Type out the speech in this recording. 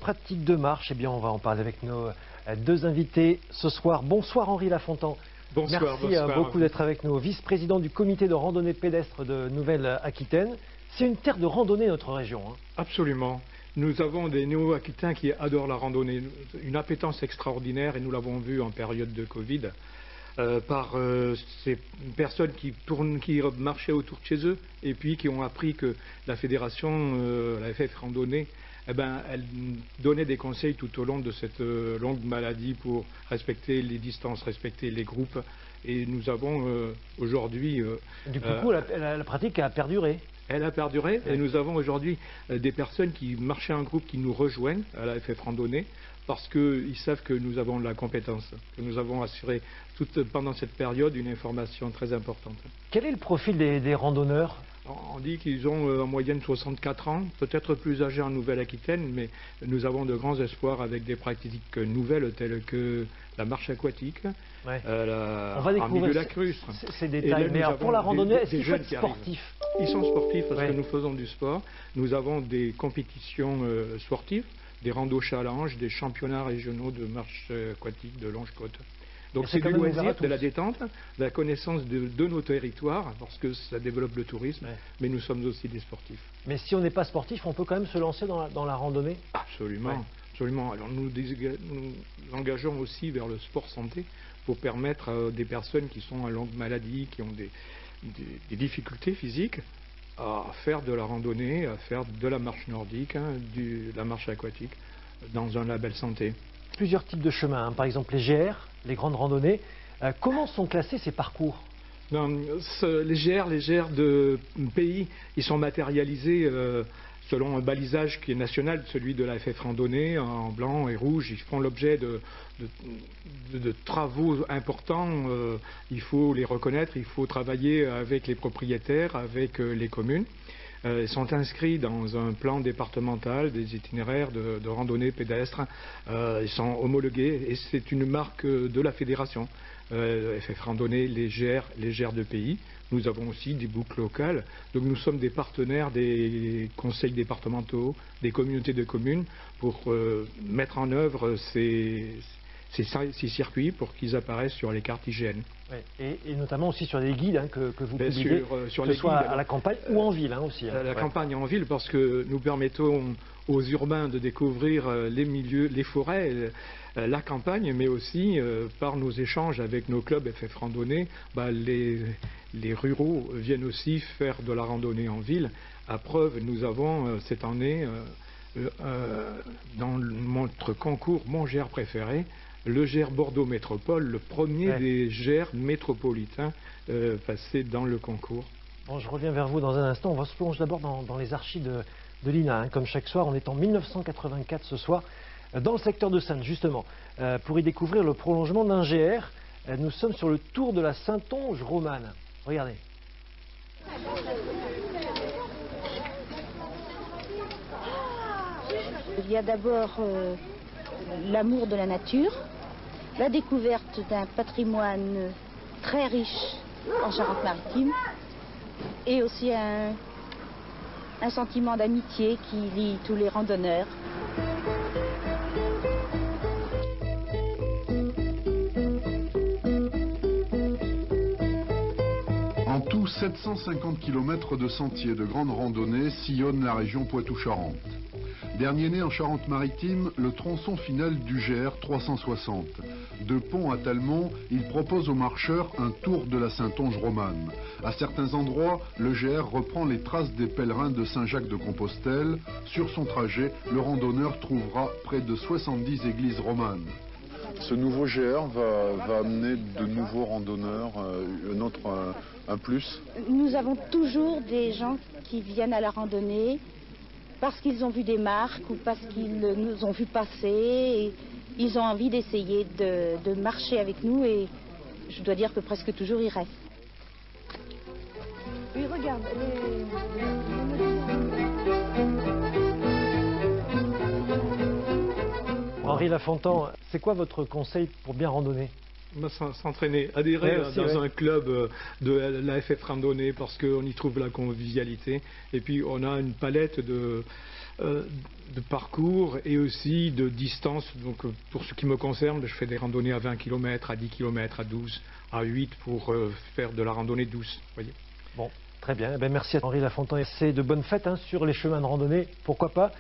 pratique de marche, eh bien on va en parler avec nos deux invités ce soir. Bonsoir Henri Lafontan. Bonsoir. Merci beaucoup d'être avec nous, vice-président du comité de randonnée pédestre de Nouvelle-Aquitaine. C'est une terre de randonnée notre région. Absolument. Nous avons des Néo-Aquitains qui adorent la randonnée, une appétence extraordinaire et nous l'avons vu en période de Covid. Par ces personnes qui marchaient autour de chez eux et puis qui ont appris que la fédération, la FF Randonnée, elle donnait des conseils tout au long de cette longue maladie pour respecter les distances, respecter les groupes. Et nous avons aujourd'hui... Du coup, la pratique a perduré. Elle a perduré et nous avons aujourd'hui des personnes qui marchaient en groupe qui nous rejoignent à la FF Randonnée parce qu'ils savent que nous avons la compétence, que nous avons assuré pendant cette période une information très importante. Quel est le profil des randonneurs ? On dit qu'ils ont en moyenne 64 ans, peut-être plus âgés en Nouvelle-Aquitaine, mais nous avons de grands espoirs avec des pratiques nouvelles telles que la marche aquatique, on va découvrir lacustre. Ces détails. Mais pour la randonnée, est-ce qu'il faut être sportif ? Ils sont sportifs parce que nous faisons du sport. Nous avons des compétitions sportives, des randos challenges, des championnats régionaux de marche aquatique de longe-côte. Donc c'est du loisir, de la détente, de la connaissance de nos territoires, parce que ça développe le tourisme, mais nous sommes aussi des sportifs. Mais si on n'est pas sportif, on peut quand même se lancer dans la randonnée ? Absolument, absolument. Alors nous engageons aussi vers le sport santé pour permettre à des personnes qui sont à longue maladie, qui ont des difficultés physiques, à faire de la randonnée, à faire de la marche nordique, de la marche aquatique, dans un label santé. Plusieurs types de chemins, par exemple les GR, les grandes randonnées. Comment sont classés ces parcours ? Les GR de pays, ils sont matérialisés selon un balisage qui est national, celui de la FF Randonnée, en blanc et rouge. Ils font l'objet de travaux importants. Il faut les reconnaître, il faut travailler avec les propriétaires, avec les communes. Ils sont inscrits dans un plan départemental des itinéraires de randonnée pédestre. Ils sont homologués et c'est une marque de la fédération. FF Randonnée, les GR de pays. Nous avons aussi des boucles locales. Donc nous sommes des partenaires des conseils départementaux, des communautés de communes pour mettre en œuvre ces circuits pour qu'ils apparaissent sur les cartes IGN. Et notamment aussi sur les guides que vous publiez, sur que ce soit à la campagne ou en ville aussi. À la campagne et en ville, parce que nous permettons aux urbains de découvrir les milieux, les forêts, la campagne, mais aussi par nos échanges avec nos clubs FF Randonnée, les ruraux viennent aussi faire de la randonnée en ville. À preuve, nous avons cette année, dans notre concours Mon GR préféré, le GR Bordeaux Métropole, le premier des GR métropolitains passé dans le concours. Bon, je reviens vers vous dans un instant. On va se plonger d'abord dans les archives de l'INA. Comme chaque soir, on est en 1984 ce soir, dans le secteur de Saintes, justement, pour y découvrir le prolongement d'un GR. Nous sommes sur le tour de la Saintonge romane. Regardez. Il y a d'abord l'amour de la nature, la découverte d'un patrimoine très riche en Charente-Maritime et aussi un sentiment d'amitié qui lie tous les randonneurs. En tout, 750 km de sentiers de grande randonnée sillonnent la région Poitou-Charentes. Dernier né en Charente-Maritime, le tronçon final du GR 360. De Pont à Talmont, il propose aux marcheurs un tour de la Saintonge romane. À certains endroits, le GR reprend les traces des pèlerins de Saint-Jacques-de-Compostelle. Sur son trajet, le randonneur trouvera près de 70 églises romanes. Ce nouveau GR va amener de nouveaux randonneurs, un plus. Nous avons toujours des gens qui viennent à la randonnée parce qu'ils ont vu des marques ou parce qu'ils nous ont vu passer. Et ils ont envie d'essayer de marcher avec nous et je dois dire que presque toujours ils restent. Oui, regarde. Henri Lafontan, c'est quoi votre conseil pour bien randonner ? S'entraîner, adhérer aussi, dans un club de la FF Randonnée parce qu'on y trouve la convivialité. Et puis on a une palette de parcours et aussi de distance. Donc pour ce qui me concerne, je fais des randonnées à 20 km, à 10 km, à 12, à 8 pour faire de la randonnée douce. Voyez. Bon, très bien. Eh bien, merci à Henri Lafontaine. C'est de bonnes fêtes sur les chemins de randonnée, pourquoi pas.